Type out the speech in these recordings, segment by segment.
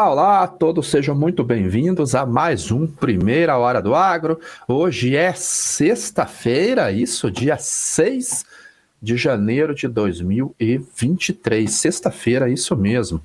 Olá, olá, todos sejam muito bem-vindos a mais um Primeira Hora do Agro. Hoje é sexta-feira, isso, dia 6 de janeiro de 2023. Sexta-feira, isso mesmo.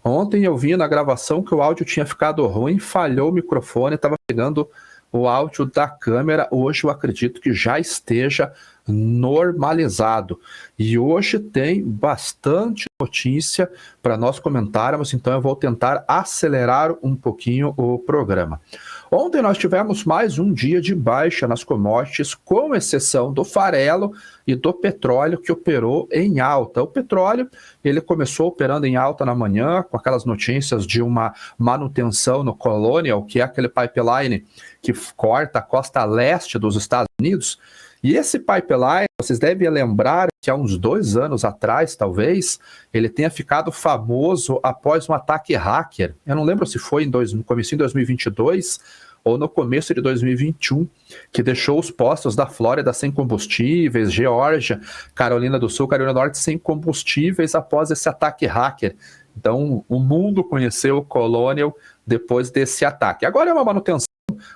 Ontem eu vi na gravação que o áudio tinha ficado ruim, falhou o microfone, estava pegando o áudio da câmera. Hoje eu acredito que já esteja normalizado. E hoje tem bastante notícia para nós comentarmos, então eu vou tentar acelerar um pouquinho o programa. Ontem nós tivemos mais um dia de baixa nas commodities, com exceção do farelo e do petróleo, que operou em alta. O petróleo, ele começou operando em alta na manhã, com aquelas notícias de uma manutenção no Colonial, que é aquele pipeline que corta a costa leste dos Estados Unidos. E esse pipeline, vocês devem lembrar que há uns 2 anos atrás, talvez, ele tenha ficado famoso após um ataque hacker. Eu não lembro se foi no começo de 2022 ou no começo de 2021, que deixou os postos da Flórida sem combustíveis, Geórgia, Carolina do Sul, Carolina do Norte sem combustíveis após esse ataque hacker. Então, o mundo conheceu o Colonial depois desse ataque. Agora é uma manutenção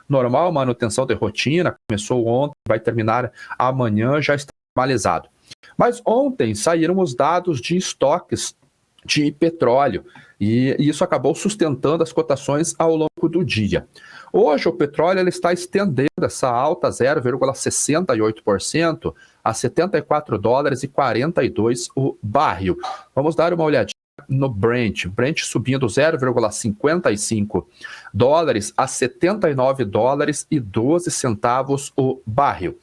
normal, manutenção de rotina, começou ontem, vai terminar amanhã, já está normalizado. Mas ontem saíram os dados de estoques de petróleo e isso acabou sustentando as cotações ao longo do dia. Hoje o petróleo ele está estendendo essa alta 0,68% a $74,42 o barril. Vamos dar uma olhadinha no Brent subindo 0,55 dólares a $79,12 o barril.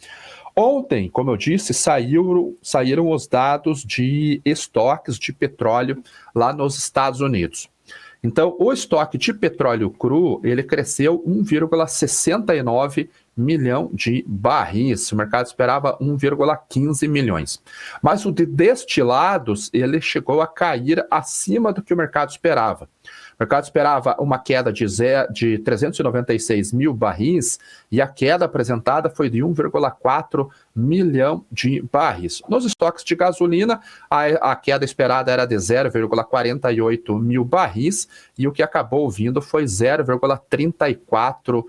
Ontem, como eu disse, saíram os dados de estoques de petróleo lá nos Estados Unidos. Então, o estoque de petróleo cru, ele cresceu 1,69 milhão de barris. O mercado esperava 1,15 milhões. Mas o de destilados, ele chegou a cair acima do que o mercado esperava. O mercado esperava uma queda de 396 mil barris e a queda apresentada foi de 1,4 milhão de barris. Nos estoques de gasolina, a queda esperada era de 0,48 mil barris e o que acabou vindo foi 0,34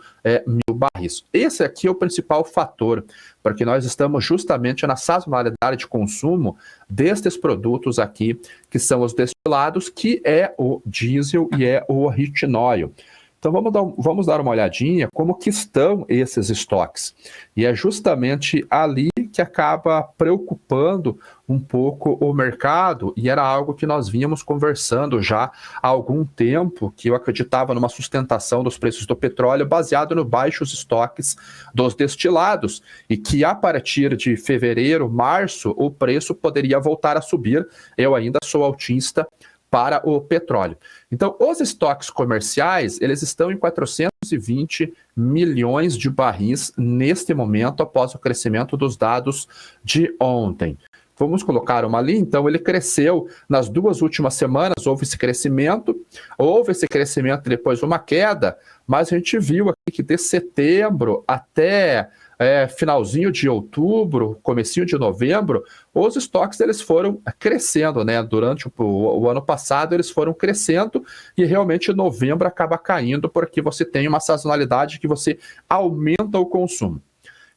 mil barris. Esse aqui é o principal fator, porque nós estamos justamente na sazonalidade de consumo destes produtos aqui, que são os destilados, que é o diesel e é o retinóil. Então vamos dar uma olhadinha como que estão esses estoques. E é justamente ali que acaba preocupando um pouco o mercado, e era algo que nós vínhamos conversando já há algum tempo, que eu acreditava numa sustentação dos preços do petróleo baseado nos baixos estoques dos destilados, e que a partir de fevereiro, março, o preço poderia voltar a subir. Eu ainda sou altista para o petróleo. Então, os estoques comerciais, eles estão em 420 milhões de barris neste momento, após o crescimento dos dados de ontem. Vamos colocar uma ali, então ele cresceu nas 2 últimas semanas, houve esse crescimento depois uma queda, mas a gente viu aqui que de setembro até finalzinho de outubro, comecinho de novembro, os estoques eles foram crescendo, né? Durante o ano passado eles foram crescendo e realmente novembro acaba caindo porque você tem uma sazonalidade que você aumenta o consumo.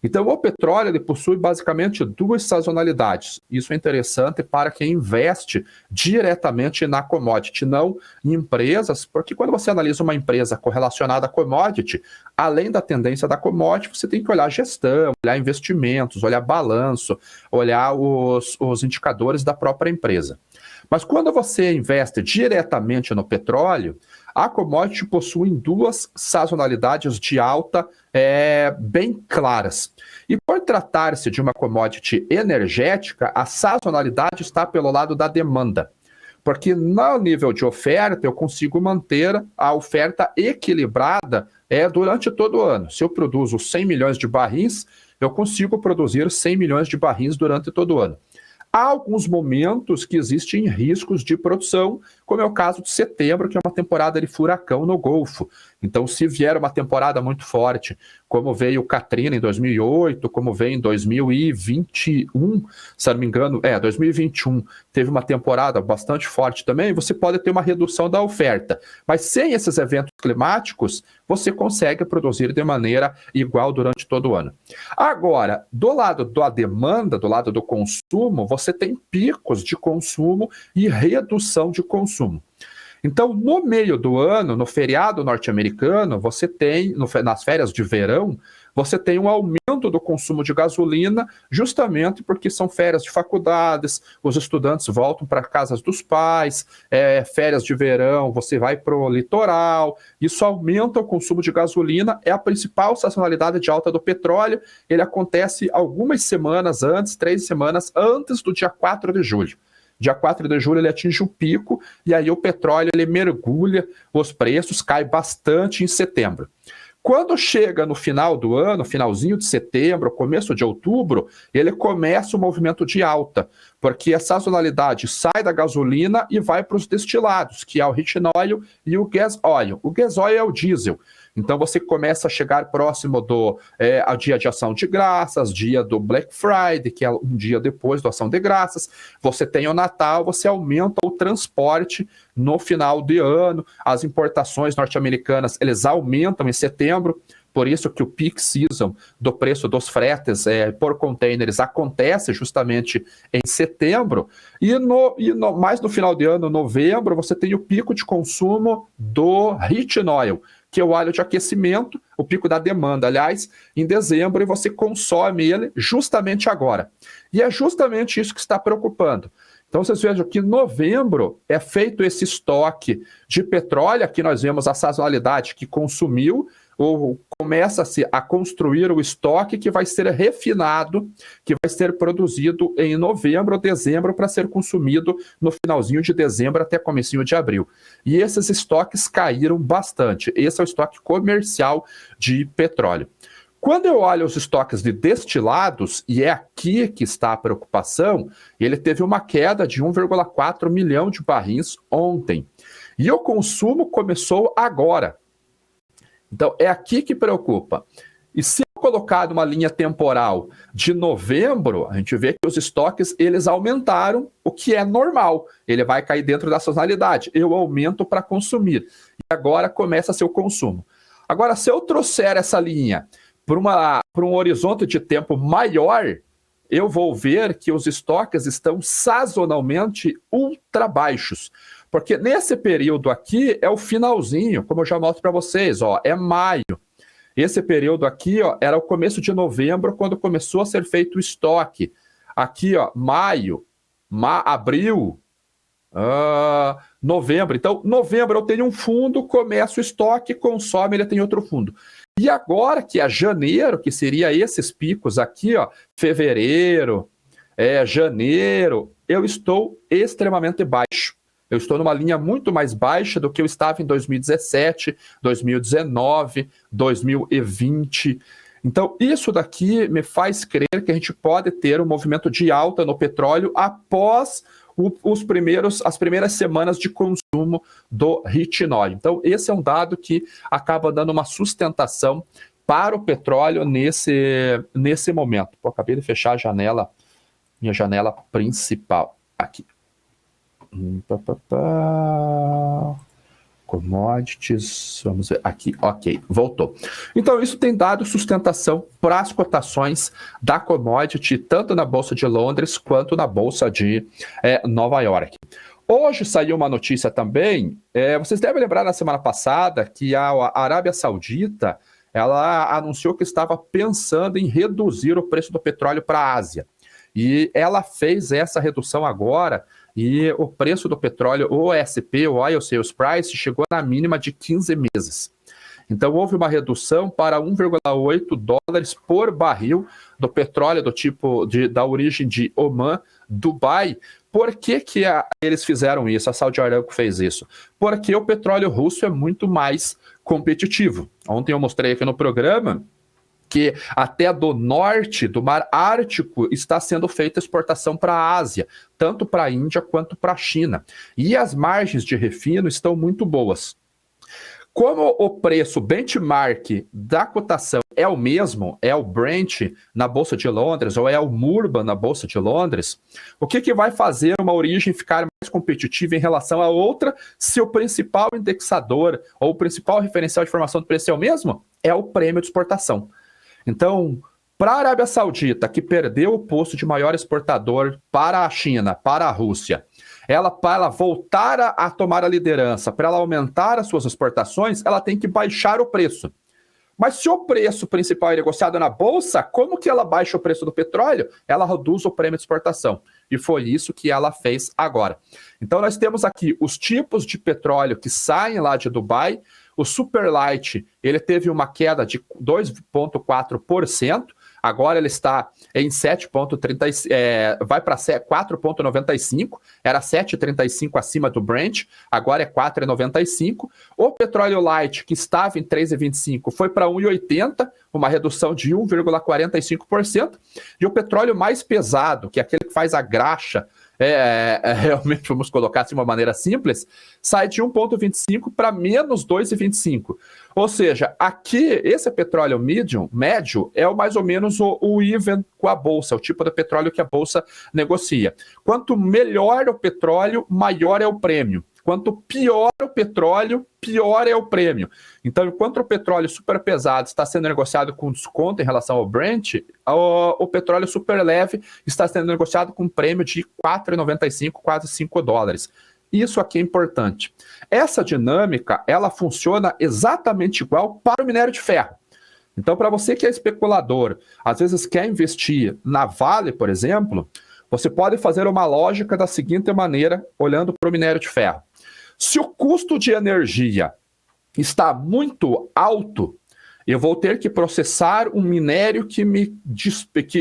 Então, o petróleo ele possui basicamente 2 sazonalidades. Isso é interessante para quem investe diretamente na commodity, não em empresas, porque quando você analisa uma empresa correlacionada à commodity, além da tendência da commodity, você tem que olhar gestão, olhar investimentos, olhar balanço, olhar os indicadores da própria empresa. Mas quando você investe diretamente no petróleo, a commodity possui 2 sazonalidades de alta bem claras. E por tratar-se de uma commodity energética, a sazonalidade está pelo lado da demanda. Porque no nível de oferta, eu consigo manter a oferta equilibrada durante todo o ano. Se eu produzo 100 milhões de barris, eu consigo produzir 100 milhões de barris durante todo o ano. Há alguns momentos que existem riscos de produção, como é o caso de setembro, que é uma temporada de furacão no Golfo. Então, se vier uma temporada muito forte, como veio o Katrina em 2008, como veio em 2021, se não me engano, 2021 teve uma temporada bastante forte também, você pode ter uma redução da oferta. Mas sem esses eventos climáticos, você consegue produzir de maneira igual durante todo o ano. Agora, do lado da demanda, do lado do consumo, você tem picos de consumo e redução de consumo. Então, no meio do ano, no feriado norte-americano, você tem, nas férias de verão, você tem um aumento do consumo de gasolina, justamente porque são férias de faculdades, os estudantes voltam para casas dos pais, férias de verão, você vai para o litoral, isso aumenta o consumo de gasolina, é a principal sazonalidade de alta do petróleo, ele acontece algumas semanas antes, 3 semanas antes do dia 4 de julho. Dia 4 de julho ele atinge o pico e aí o petróleo ele mergulha, os preços caem bastante em setembro. Quando chega no final do ano, finalzinho de setembro, começo de outubro, ele começa o movimento de alta, porque a sazonalidade sai da gasolina e vai para os destilados, que é o heating oil e o gas oil. O gas oil é o diesel. Então você começa a chegar próximo do ao dia de ação de graças, dia do Black Friday, que é um dia depois da ação de graças. Você tem o Natal, você aumenta o transporte no final de ano. As importações norte-americanas, eles aumentam em setembro. Por isso que o peak season do preço dos fretes por containers acontece justamente em setembro. Mais no final de ano, novembro, você tem o pico de consumo do heating oil, que é o óleo de aquecimento, o pico da demanda, aliás, em dezembro, e você consome ele justamente agora. E é justamente isso que está preocupando. Então, vocês vejam que em novembro é feito esse estoque de petróleo, aqui nós vemos a sazonalidade que consumiu, ou começa-se a construir o estoque que vai ser refinado, que vai ser produzido em novembro ou dezembro para ser consumido no finalzinho de dezembro até comecinho de abril. E esses estoques caíram bastante. Esse é o estoque comercial de petróleo. Quando eu olho os estoques de destilados, e é aqui que está a preocupação, ele teve uma queda de 1,4 milhão de barris ontem. E o consumo começou agora. Então, é aqui que preocupa. E se eu colocar numa linha temporal de novembro, a gente vê que os estoques eles aumentaram, o que é normal. Ele vai cair dentro da sazonalidade. Eu aumento para consumir. E agora começa a ser o consumo. Agora, se eu trouxer essa linha para um horizonte de tempo maior, eu vou ver que os estoques estão sazonalmente ultra baixos. Porque nesse período aqui é o finalzinho, como eu já mostro para vocês, é maio. Esse período aqui era o começo de novembro, quando começou a ser feito o estoque. Aqui, maio, abril, novembro. Então, novembro eu tenho um fundo, começa o estoque, consome, ele tem outro fundo. E agora que é janeiro, que seria esses picos aqui, fevereiro, janeiro, eu estou extremamente baixo. Eu estou numa linha muito mais baixa do que eu estava em 2017, 2019, 2020. Então, isso daqui me faz crer que a gente pode ter um movimento de alta no petróleo após as primeiras semanas de consumo do heating oil. Então, esse é um dado que acaba dando uma sustentação para o petróleo nesse momento. Pô, acabei de fechar a janela, minha janela principal aqui. Commodities, vamos ver aqui, ok, voltou. Então isso tem dado sustentação para as cotações da commodity, tanto na Bolsa de Londres quanto na Bolsa de Nova York. Hoje saiu uma notícia também, vocês devem lembrar na semana passada que a Arábia Saudita, ela anunciou que estava pensando em reduzir o preço do petróleo para a Ásia. E ela fez essa redução agora, e o preço do petróleo, o OSP, o Oil Sales Price, chegou na mínima de 15 meses. Então, houve uma redução para 1,8 dólares por barril do petróleo do tipo da origem de Oman, Dubai. Por que eles fizeram isso? A Saudi Aramco fez isso? Porque o petróleo russo é muito mais competitivo. Ontem eu mostrei aqui no programa porque até do norte, do Mar Ártico, está sendo feita exportação para a Ásia, tanto para a Índia quanto para a China. E as margens de refino estão muito boas. Como o preço benchmark da cotação é o mesmo, é o Brent na Bolsa de Londres ou é o Murban na Bolsa de Londres, o que vai fazer uma origem ficar mais competitiva em relação à outra se o principal indexador ou o principal referencial de formação do preço é o mesmo? É o prêmio de exportação. Então, para a Arábia Saudita, que perdeu o posto de maior exportador para a China, para a Rússia, para ela voltar a tomar a liderança, para ela aumentar as suas exportações, ela tem que baixar o preço. Mas se o preço principal é negociado na Bolsa, como que ela baixa o preço do petróleo? Ela reduz o prêmio de exportação. E foi isso que ela fez agora. Então nós temos aqui os tipos de petróleo que saem lá de Dubai. O Superlight, ele teve uma queda de 2,4%. Agora ele está em 7,30, vai para 4,95, era 7,35 acima do Brent, agora é 4,95. O petróleo light, que estava em 3,25, foi para 1,80, uma redução de 1,45%. E o petróleo mais pesado, que é aquele que faz a graxa, realmente vamos colocar assim de uma maneira simples, sai de 1,25 para menos 2,25. Ou seja, aqui, esse petróleo médio, é mais ou menos o even com a Bolsa, o tipo de petróleo que a Bolsa negocia. Quanto melhor o petróleo, maior é o prêmio. Quanto pior o petróleo, pior é o prêmio. Então, enquanto o petróleo super pesado está sendo negociado com desconto em relação ao Brent, o petróleo super leve está sendo negociado com um prêmio de 4,95, quase $5. Isso aqui é importante. Essa dinâmica, ela funciona exatamente igual para o minério de ferro. Então, para você que é especulador, às vezes quer investir na Vale, por exemplo, você pode fazer uma lógica da seguinte maneira, olhando para o minério de ferro. Se o custo de energia está muito alto, eu vou ter que processar um minério que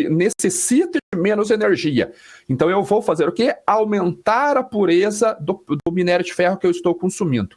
necessita de menos energia. Então eu vou fazer o quê? Aumentar a pureza do minério de ferro que eu estou consumindo.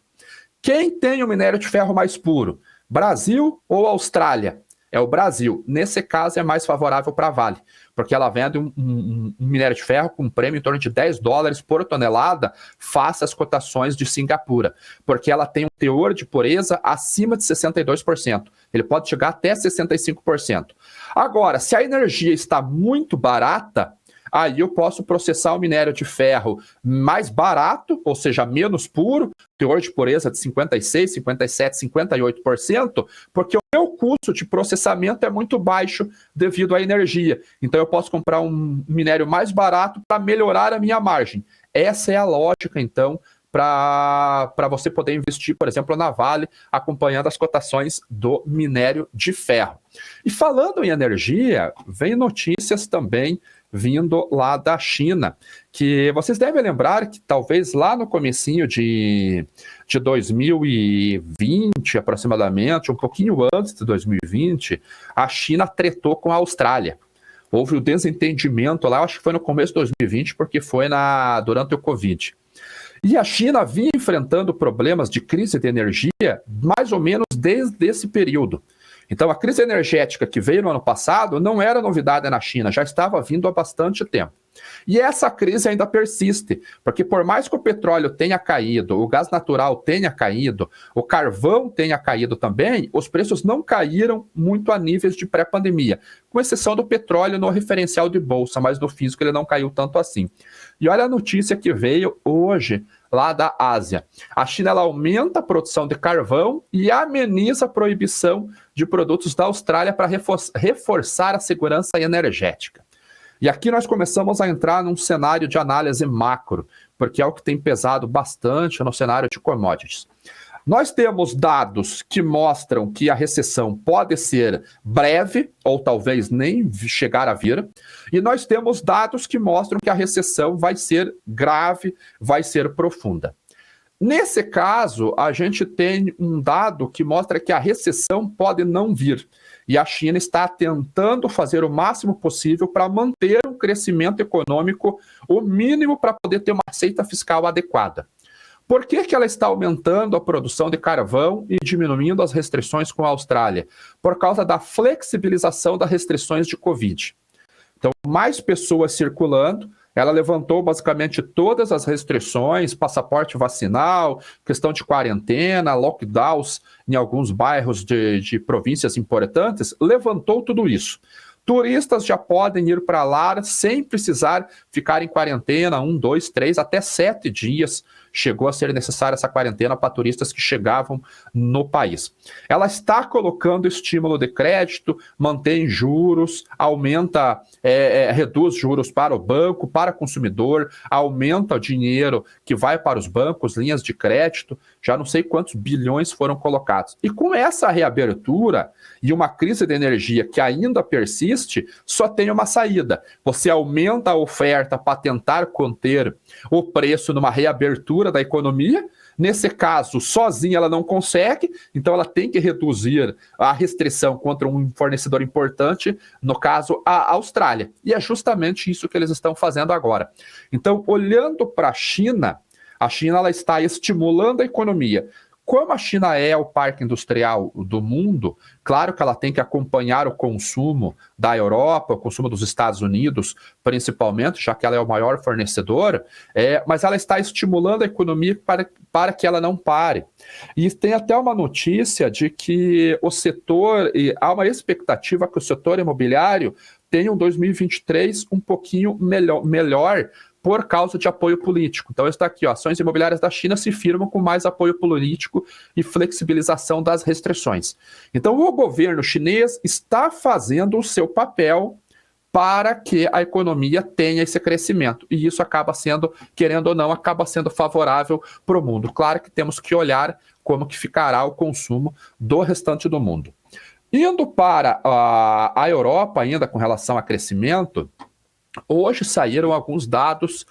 Quem tem o minério de ferro mais puro? Brasil ou Austrália? É o Brasil. Nesse caso é mais favorável para a Vale, porque ela vende um minério de ferro com um prêmio em torno de $10 por tonelada face às cotações de Singapura, porque ela tem um teor de pureza acima de 62%. Ele pode chegar até 65%. Agora, se a energia está muito barata, aí eu posso processar o minério de ferro mais barato, ou seja, menos puro, teor de pureza de 56%, 57%, 58%, porque o meu custo de processamento é muito baixo devido à energia. Então eu posso comprar um minério mais barato para melhorar a minha margem. Essa é a lógica, então, para você poder investir, por exemplo, na Vale, acompanhando as cotações do minério de ferro. E falando em energia, vem notícias também vindo lá da China, que vocês devem lembrar que talvez lá no comecinho de 2020, aproximadamente, um pouquinho antes de 2020, a China tretou com a Austrália. Houve o desentendimento lá, acho que foi no começo de 2020, porque foi durante o Covid. E a China vinha enfrentando problemas de crise de energia mais ou menos desde esse período. Então, a crise energética que veio no ano passado não era novidade na China, já estava vindo há bastante tempo. E essa crise ainda persiste, porque por mais que o petróleo tenha caído, o gás natural tenha caído, o carvão tenha caído também, os preços não caíram muito a níveis de pré-pandemia, com exceção do petróleo no referencial de bolsa, mas no físico ele não caiu tanto assim. E olha a notícia que veio hoje lá da Ásia. A China ela aumenta a produção de carvão e ameniza a proibição de produtos da Austrália para reforçar a segurança energética. E aqui nós começamos a entrar num cenário de análise macro, porque é o que tem pesado bastante no cenário de commodities. Nós temos dados que mostram que a recessão pode ser breve, ou talvez nem chegar a vir, e nós temos dados que mostram que a recessão vai ser grave, vai ser profunda. Nesse caso, a gente tem um dado que mostra que a recessão pode não vir, e a China está tentando fazer o máximo possível para manter um crescimento econômico o mínimo para poder ter uma receita fiscal adequada. Por que ela está aumentando a produção de carvão e diminuindo as restrições com a Austrália? Por causa da flexibilização das restrições de Covid. Então, mais pessoas circulando, ela levantou basicamente todas as restrições, passaporte vacinal, questão de quarentena, lockdowns em alguns bairros de províncias importantes, levantou tudo isso. Turistas já podem ir para lá sem precisar ficar em quarentena 1, 2, 3, até 7 dias. Chegou a ser necessária essa quarentena para turistas que chegavam no país. Ela está colocando estímulo de crédito, mantém juros, aumenta, reduz juros para o banco, para o consumidor, aumenta o dinheiro que vai para os bancos, linhas de crédito, já não sei quantos bilhões foram colocados. E com essa reabertura e uma crise de energia que ainda persiste, só tem uma saída. Você aumenta a oferta para tentar conter o preço numa reabertura da economia. Nesse caso, sozinha ela não consegue, então ela tem que reduzir a restrição contra um fornecedor importante, no caso, a Austrália. E é justamente isso que eles estão fazendo agora. Então, olhando para a China ela está estimulando a economia. Como a China é o parque industrial do mundo, claro que ela tem que acompanhar o consumo da Europa, o consumo dos Estados Unidos, principalmente, já que ela é o maior fornecedor, mas ela está estimulando a economia para que ela não pare. E tem até uma notícia de que o setor, há uma expectativa que o setor imobiliário tenha um 2023 um pouquinho melhor por causa de apoio político. Então está aqui, ações imobiliárias da China se firmam com mais apoio político e flexibilização das restrições. Então o governo chinês está fazendo o seu papel para que a economia tenha esse crescimento. E isso acaba sendo, querendo ou não, acaba sendo favorável para o mundo. Claro que temos que olhar como que ficará o consumo do restante do mundo. Indo para a Europa ainda com relação a crescimento, hoje saíram alguns dados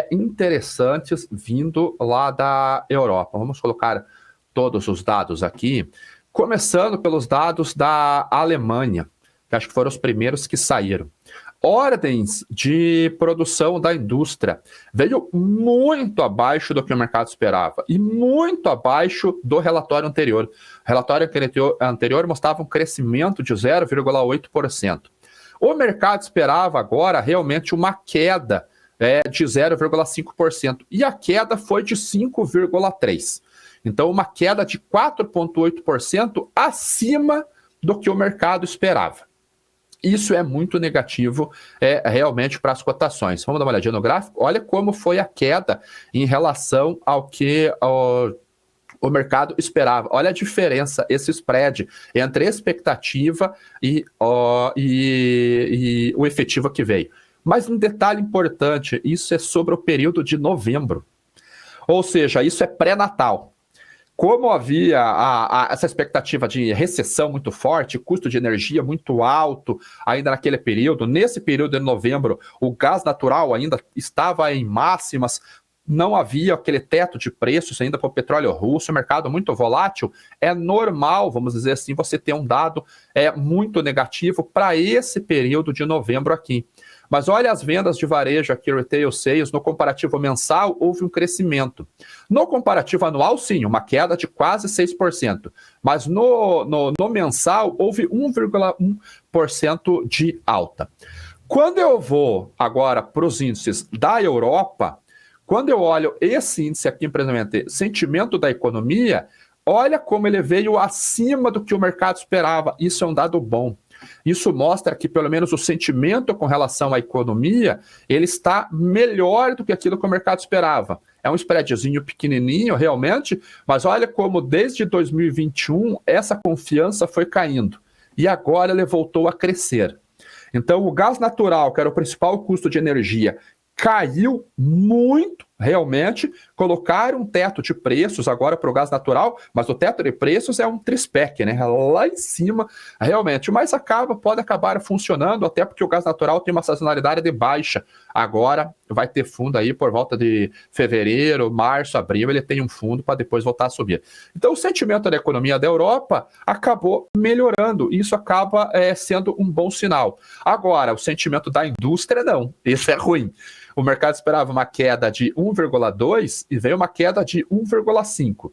interessantes vindo lá da Europa. Vamos colocar todos os dados aqui, começando pelos dados da Alemanha, que acho que foram os primeiros que saíram. Ordens de produção da indústria veio muito abaixo do que o mercado esperava e muito abaixo do relatório anterior. O relatório anterior mostrava um crescimento de 0,8%. O mercado esperava agora realmente uma queda de 0,5%, e a queda foi de 5,3%. Então, uma queda de 4,8% acima do que o mercado esperava. Isso é muito negativo realmente para as cotações. Vamos dar uma olhadinha no gráfico? Olha como foi a queda em relação ao que o mercado esperava. Olha a diferença, esse spread entre a expectativa e o efetivo que veio. Mas um detalhe importante, isso é sobre o período de novembro. Ou seja, isso é pré-natal. Como havia essa expectativa de recessão muito forte, custo de energia muito alto ainda naquele período, nesse período de novembro, o gás natural ainda estava em máximas, não havia aquele teto de preços ainda para o petróleo russo, o mercado muito volátil, é normal, vamos dizer assim, você ter um dado muito negativo para esse período de novembro aqui. Mas olha as vendas de varejo aqui, retail sales, no comparativo mensal houve um crescimento. No comparativo anual, sim, uma queda de quase 6%. Mas no mensal houve 1,1% de alta. Quando eu vou agora para os índices da Europa, quando eu olho esse índice aqui, precisamente, sentimento da economia, olha como ele veio acima do que o mercado esperava. Isso é um dado bom. Isso mostra que, pelo menos, o sentimento com relação à economia, ele está melhor do que aquilo que o mercado esperava. É um spreadzinho pequenininho, realmente, mas olha como, desde 2021, essa confiança foi caindo. E agora ele voltou a crescer. Então, o gás natural, que era o principal custo de energia, caiu muito, realmente. Colocaram um teto de preços agora para o gás natural, mas o teto de preços é um trispec, né? Lá em cima, realmente. Mas pode acabar funcionando, até porque o gás natural tem uma sazonalidade de baixa. Agora vai ter fundo aí por volta de fevereiro, março, abril, ele tem um fundo para depois voltar a subir. Então o sentimento da economia da Europa acabou melhorando. Isso acaba sendo um bom sinal. Agora, o sentimento da indústria não. Isso é ruim. o mercado esperava uma queda de 1,2 e veio uma queda de 1,5.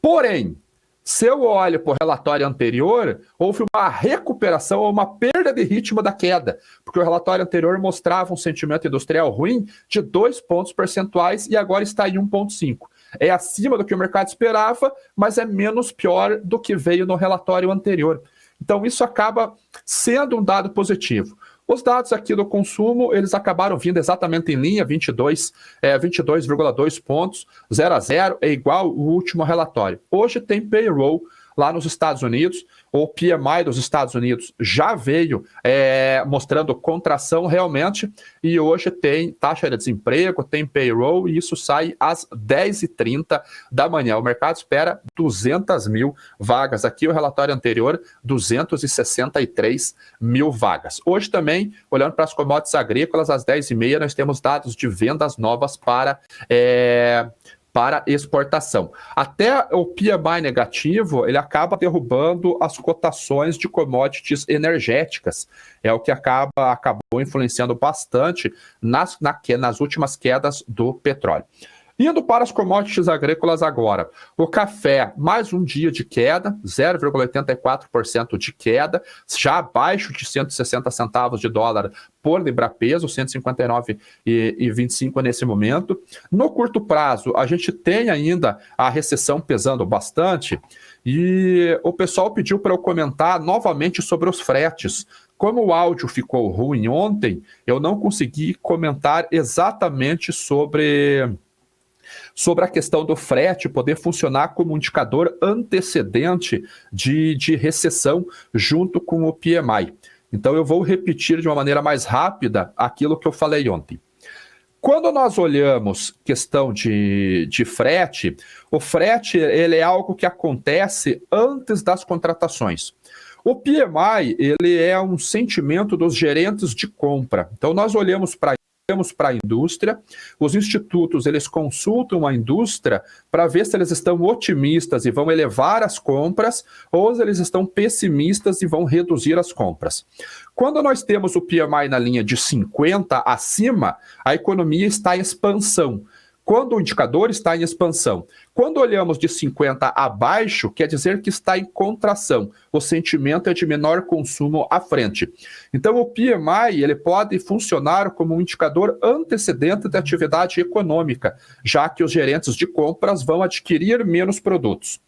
Porém, se eu olho para o relatório anterior, houve uma recuperação ou uma perda de ritmo da queda, porque o relatório anterior mostrava um sentimento industrial ruim de 2 pontos percentuais e agora está em 1,5. É acima do que o mercado esperava, mas é menos pior do que veio no relatório anterior. Então, isso acaba sendo um dado positivo. Os dados aqui do consumo, eles acabaram vindo exatamente em linha, 22,2 pontos, 0 a 0, é igual o último relatório. Hoje tem payroll lá nos Estados Unidos, o PMI dos Estados Unidos já veio mostrando contração realmente, e hoje tem taxa de desemprego, tem payroll, e isso sai às 10h30 da manhã. O mercado espera 200 mil vagas. Aqui o relatório anterior, 263 mil vagas. Hoje também, olhando para as commodities agrícolas, às 10h30 nós temos dados de vendas novas para exportação. Até o PMI negativo, ele acaba derrubando as cotações de commodities energéticas. É o que acabou influenciando bastante nas últimas quedas do petróleo. Indo para as commodities agrícolas agora, o café, mais um dia de queda, 0,84% de queda, já abaixo de 160 centavos de dólar por libra-peso, 159,25 nesse momento. No curto prazo, a gente tem ainda a recessão pesando bastante, e o pessoal pediu para eu comentar novamente sobre os fretes. Como o áudio ficou ruim ontem, eu não consegui comentar exatamente sobre a questão do frete poder funcionar como um indicador antecedente de recessão junto com o PMI. Então eu vou repetir de uma maneira mais rápida aquilo que eu falei ontem. Quando nós olhamos questão de frete, o frete ele é algo que acontece antes das contratações. O PMI ele é um sentimento dos gerentes de compra. Então nós olhamos para a indústria, os institutos eles consultam a indústria para ver se eles estão otimistas e vão elevar as compras ou se eles estão pessimistas e vão reduzir as compras. Quando nós temos o PMI na linha de 50 acima, a economia está em expansão. Quando o indicador está em expansão. Quando olhamos de 50 abaixo, quer dizer que está em contração. O sentimento é de menor consumo à frente. Então, o PMI ele pode funcionar como um indicador antecedente da atividade econômica, já que os gerentes de compras vão adquirir menos produtos.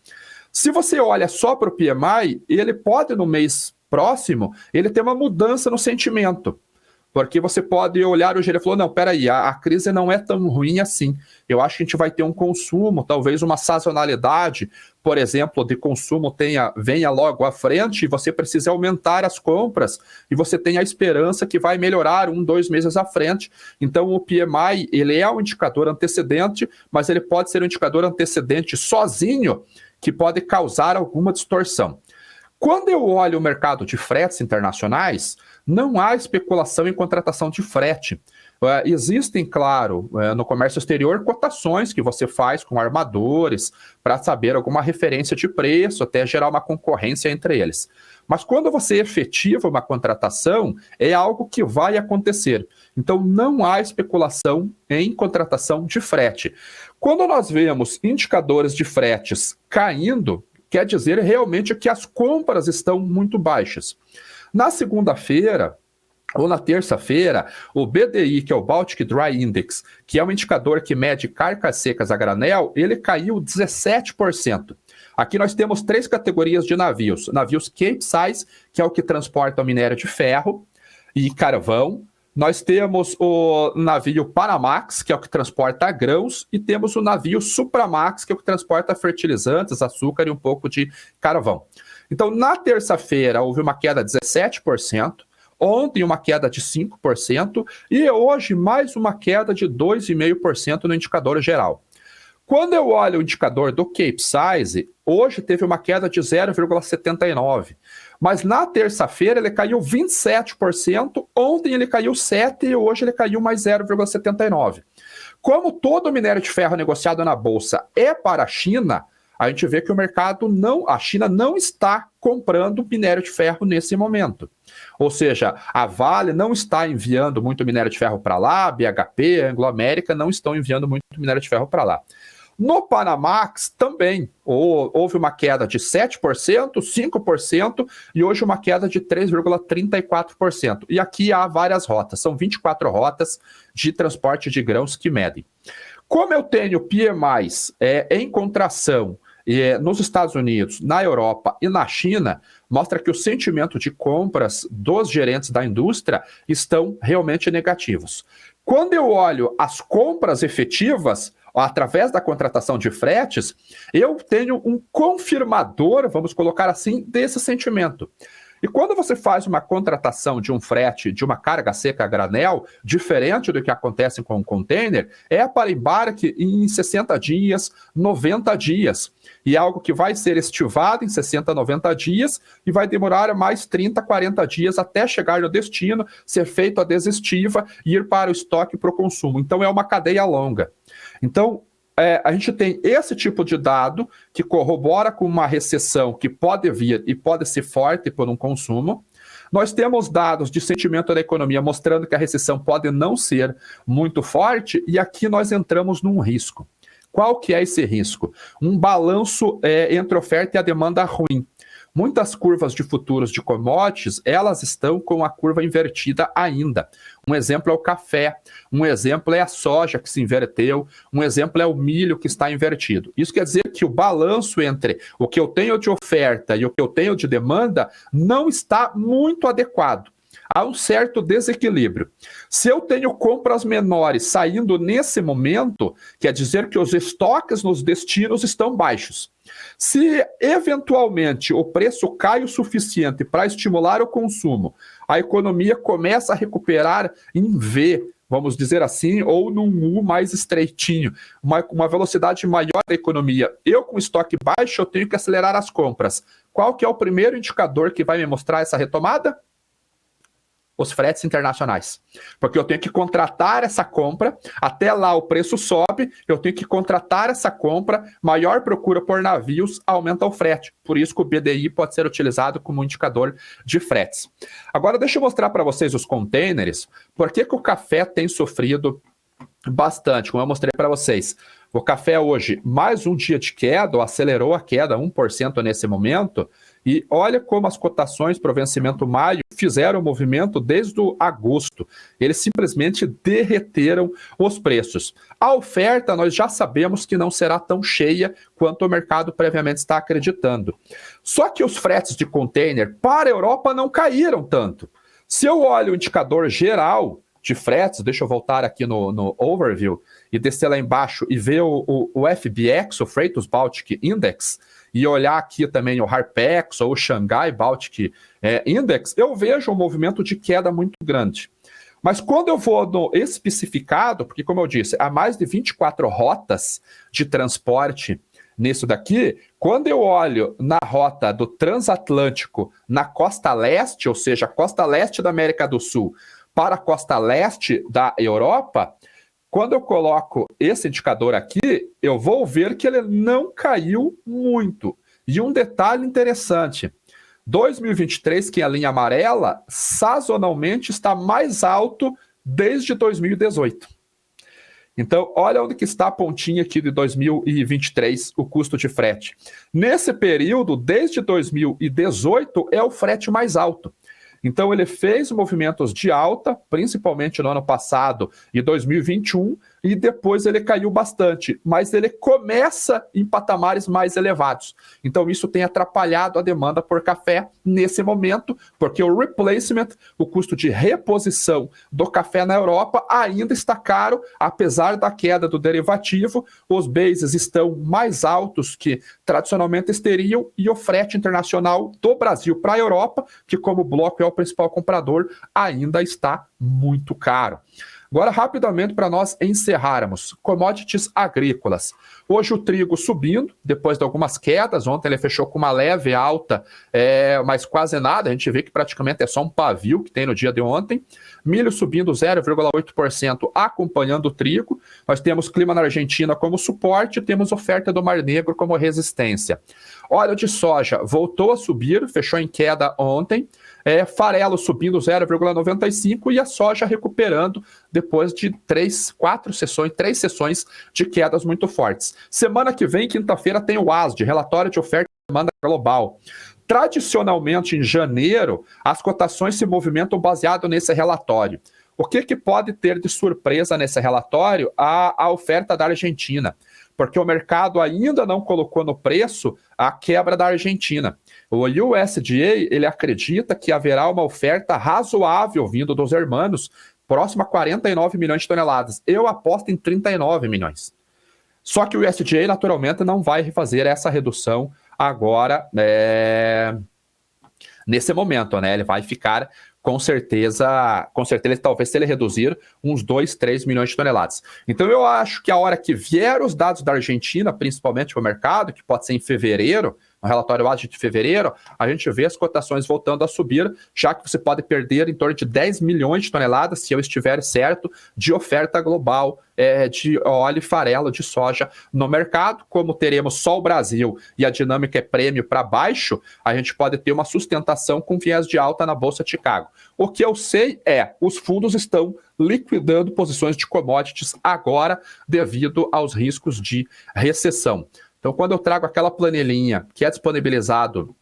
Se você olha só para o PMI, ele pode, no mês próximo, ele ter uma mudança no sentimento. Porque você pode olhar o gerente e falar, não, peraí, a crise não é tão ruim assim. Eu acho que a gente vai ter um consumo, talvez uma sazonalidade, por exemplo, de consumo venha logo à frente e você precisa aumentar as compras e você tem a esperança que vai melhorar 1-2 meses à frente. Então o PMI, ele é um indicador antecedente, mas ele pode ser um indicador antecedente sozinho que pode causar alguma distorção. Quando eu olho o mercado de fretes internacionais, não há especulação em contratação de frete. Existem, claro, no comércio exterior, cotações que você faz com armadores para saber alguma referência de preço, até gerar uma concorrência entre eles. Mas quando você efetiva uma contratação, é algo que vai acontecer. Então, não há especulação em contratação de frete. Quando nós vemos indicadores de fretes caindo, quer dizer realmente que as compras estão muito baixas. Na segunda-feira, ou na terça-feira, o BDI, que é o Baltic Dry Index, que é um indicador que mede cargas secas a granel, ele caiu 17%. Aqui nós temos 3 categorias de navios. Navios Capesize, que é o que transporta o minério de ferro e carvão. Nós temos o navio Panamax, que é o que transporta grãos, e temos o navio Supramax, que é o que transporta fertilizantes, açúcar e um pouco de carvão. Então, na terça-feira, houve uma queda de 17%, ontem uma queda de 5%, e hoje mais uma queda de 2,5% no indicador geral. Quando eu olho o indicador do Capesize, hoje teve uma queda de 0,79%. Mas na terça-feira ele caiu 27%, ontem ele caiu 7% e hoje ele caiu mais 0,79%. Como todo o minério de ferro negociado na Bolsa é para a China, a gente vê que o mercado a China não está comprando minério de ferro nesse momento. Ou seja, a Vale não está enviando muito minério de ferro para lá, a BHP, a Anglo-América não estão enviando muito minério de ferro para lá. No Panamax também houve uma queda de 7%, 5% e hoje uma queda de 3,34%. E aqui há várias rotas, são 24 rotas de transporte de grãos que medem. Como eu tenho PMIs em contração nos Estados Unidos, na Europa e na China, mostra que o sentimento de compras dos gerentes da indústria estão realmente negativos. Quando eu olho as compras efetivas, através da contratação de fretes, eu tenho um confirmador, vamos colocar assim, desse sentimento. E quando você faz uma contratação de um frete, de uma carga seca a granel, diferente do que acontece com um container, é para embarque em 60 dias, 90 dias. E é algo que vai ser estivado em 60, 90 dias e vai demorar mais 30, 40 dias até chegar no destino, ser feito a desestiva e ir para o estoque para o consumo. Então é uma cadeia longa. Então, a gente tem esse tipo de dado que corrobora com uma recessão que pode vir e pode ser forte por um consumo. Nós temos dados de sentimento da economia mostrando que a recessão pode não ser muito forte e aqui nós entramos num risco. Qual que é esse risco? Um balanço entre oferta e a demanda ruim. Muitas curvas de futuros de commodities, elas estão com a curva invertida ainda. Um exemplo é o café, um exemplo é a soja que se inverteu, um exemplo é o milho que está invertido. Isso quer dizer que o balanço entre o que eu tenho de oferta e o que eu tenho de demanda não está muito adequado. Há um certo desequilíbrio. Se eu tenho compras menores saindo nesse momento, quer dizer que os estoques nos destinos estão baixos. Se eventualmente o preço cai o suficiente para estimular o consumo, a economia começa a recuperar em V, vamos dizer assim, ou num U mais estreitinho, uma velocidade maior da economia. Eu com estoque baixo, eu tenho que acelerar as compras. Qual que é o primeiro indicador que vai me mostrar essa retomada? Os fretes internacionais. Porque eu tenho que contratar essa compra, até lá o preço sobe, eu tenho que contratar essa compra, maior procura por navios, aumenta o frete. Por isso que o BDI pode ser utilizado como indicador de fretes. Agora deixa eu mostrar para vocês os containers, por que o café tem sofrido bastante, como eu mostrei para vocês. O café hoje, mais um dia de queda, ou acelerou a queda 1% nesse momento, e olha como as cotações para o vencimento maio fizeram o movimento desde o agosto. Eles simplesmente derreteram os preços. A oferta nós já sabemos que não será tão cheia quanto o mercado previamente está acreditando. Só que os fretes de container para a Europa não caíram tanto. Se eu olho o indicador geral de fretes, deixa eu voltar aqui no overview e descer lá embaixo e ver o FBX, o Freightos Baltic Index, e olhar aqui também o Harpex ou o Shanghai Baltic Index, eu vejo um movimento de queda muito grande. Mas quando eu vou no especificado, porque como eu disse, há mais de 24 rotas de transporte nisso daqui, quando eu olho na rota do transatlântico na costa leste, ou seja, costa leste da América do Sul, para a costa leste da Europa, quando eu coloco esse indicador aqui, eu vou ver que ele não caiu muito. E um detalhe interessante, 2023, que é a linha amarela, sazonalmente está mais alto desde 2018. Então, olha onde que está a pontinha aqui de 2023, o custo de frete. Nesse período, desde 2018, é o frete mais alto. Então, ele fez movimentos de alta, principalmente no ano passado e 2021, e depois ele caiu bastante, mas ele começa em patamares mais elevados. Então, isso tem atrapalhado a demanda por café nesse momento, porque o replacement, o custo de reposição do café na Europa ainda está caro, apesar da queda do derivativo, os bases estão mais altos que tradicionalmente estariam, e o frete internacional do Brasil para a Europa, que como bloco é o principal comprador, ainda está muito caro. Agora, rapidamente, para nós encerrarmos, commodities agrícolas. Hoje o trigo subindo, depois de algumas quedas, ontem ele fechou com uma leve alta, mas quase nada, a gente vê que praticamente é só um pavio que tem no dia de ontem. milho subindo 0,8%, acompanhando o trigo. Nós temos clima na Argentina como suporte, temos oferta do Mar Negro como resistência. Óleo de soja voltou a subir, fechou em queda ontem. Farelo subindo 0,95% e a soja recuperando depois de três sessões de quedas muito fortes. Semana que vem, quinta-feira, tem o ASD, relatório de oferta e demanda global. Tradicionalmente, em janeiro, as cotações se movimentam baseado nesse relatório. O que pode ter de surpresa nesse relatório? A oferta da Argentina, porque o mercado ainda não colocou no preço a quebra da Argentina. O USDA, ele acredita que haverá uma oferta razoável vindo dos hermanos, próxima a 49 milhões de toneladas. Eu aposto em 39 milhões. Só que o USDA, naturalmente, não vai fazer essa redução agora, nesse momento, né? Ele vai ficar, com certeza, talvez se ele reduzir uns 2, 3 milhões de toneladas. Então eu acho que a hora que vier os dados da Argentina, principalmente para o mercado, que pode ser em fevereiro, no relatório ASD de fevereiro, a gente vê as cotações voltando a subir, já que você pode perder em torno de 10 milhões de toneladas, se eu estiver certo, de oferta global de óleo e farelo de soja no mercado. Como teremos só o Brasil e a dinâmica é prêmio para baixo, a gente pode ter uma sustentação com viés de alta na Bolsa de Chicago. O que eu sei os fundos estão liquidando posições de commodities agora devido aos riscos de recessão. Então, quando eu trago aquela planilhinha que é disponibilizado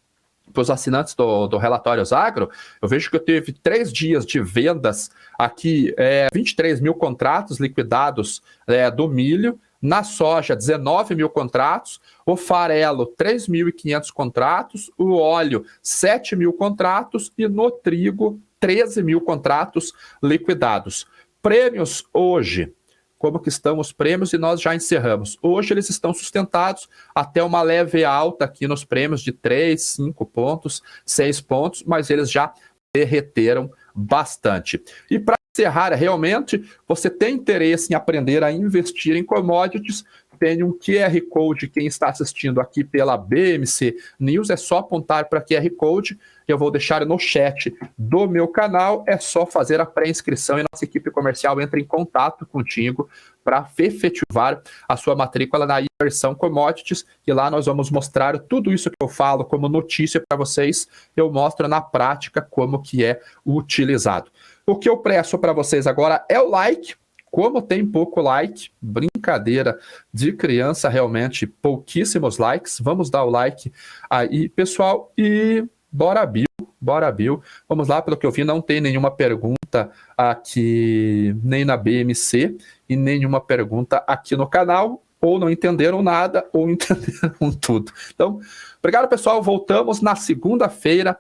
para os assinantes do Relatórios Agro, eu vejo que eu teve 3 dias de vendas aqui, 23 mil contratos liquidados do milho, na soja 19 mil contratos, o farelo 3.500 contratos, o óleo 7 mil contratos e no trigo 13 mil contratos liquidados. Prêmios hoje. Como que estão os prêmios, e nós já encerramos. Hoje eles estão sustentados até uma leve alta aqui nos prêmios de 3, 5 pontos, 6 pontos, mas eles já derreteram bastante. E para encerrar, realmente, você tem interesse em aprender a investir em commodities, tem um QR Code, quem está assistindo aqui pela BMC News, é só apontar para QR Code, eu vou deixar no chat do meu canal, é só fazer a pré-inscrição e nossa equipe comercial entra em contato contigo para efetivar a sua matrícula na imersão Commodities, e lá nós vamos mostrar tudo isso que eu falo como notícia para vocês, eu mostro na prática como que é utilizado. O que eu peço para vocês agora é o like. Como tem pouco like, brincadeira de criança, realmente, pouquíssimos likes. Vamos dar o like aí, pessoal, e bora Bill. Vamos lá, pelo que eu vi, não tem nenhuma pergunta aqui, nem na BMC, e nenhuma pergunta aqui no canal. Ou não entenderam nada, ou entenderam tudo. Então, obrigado, pessoal. Voltamos na segunda-feira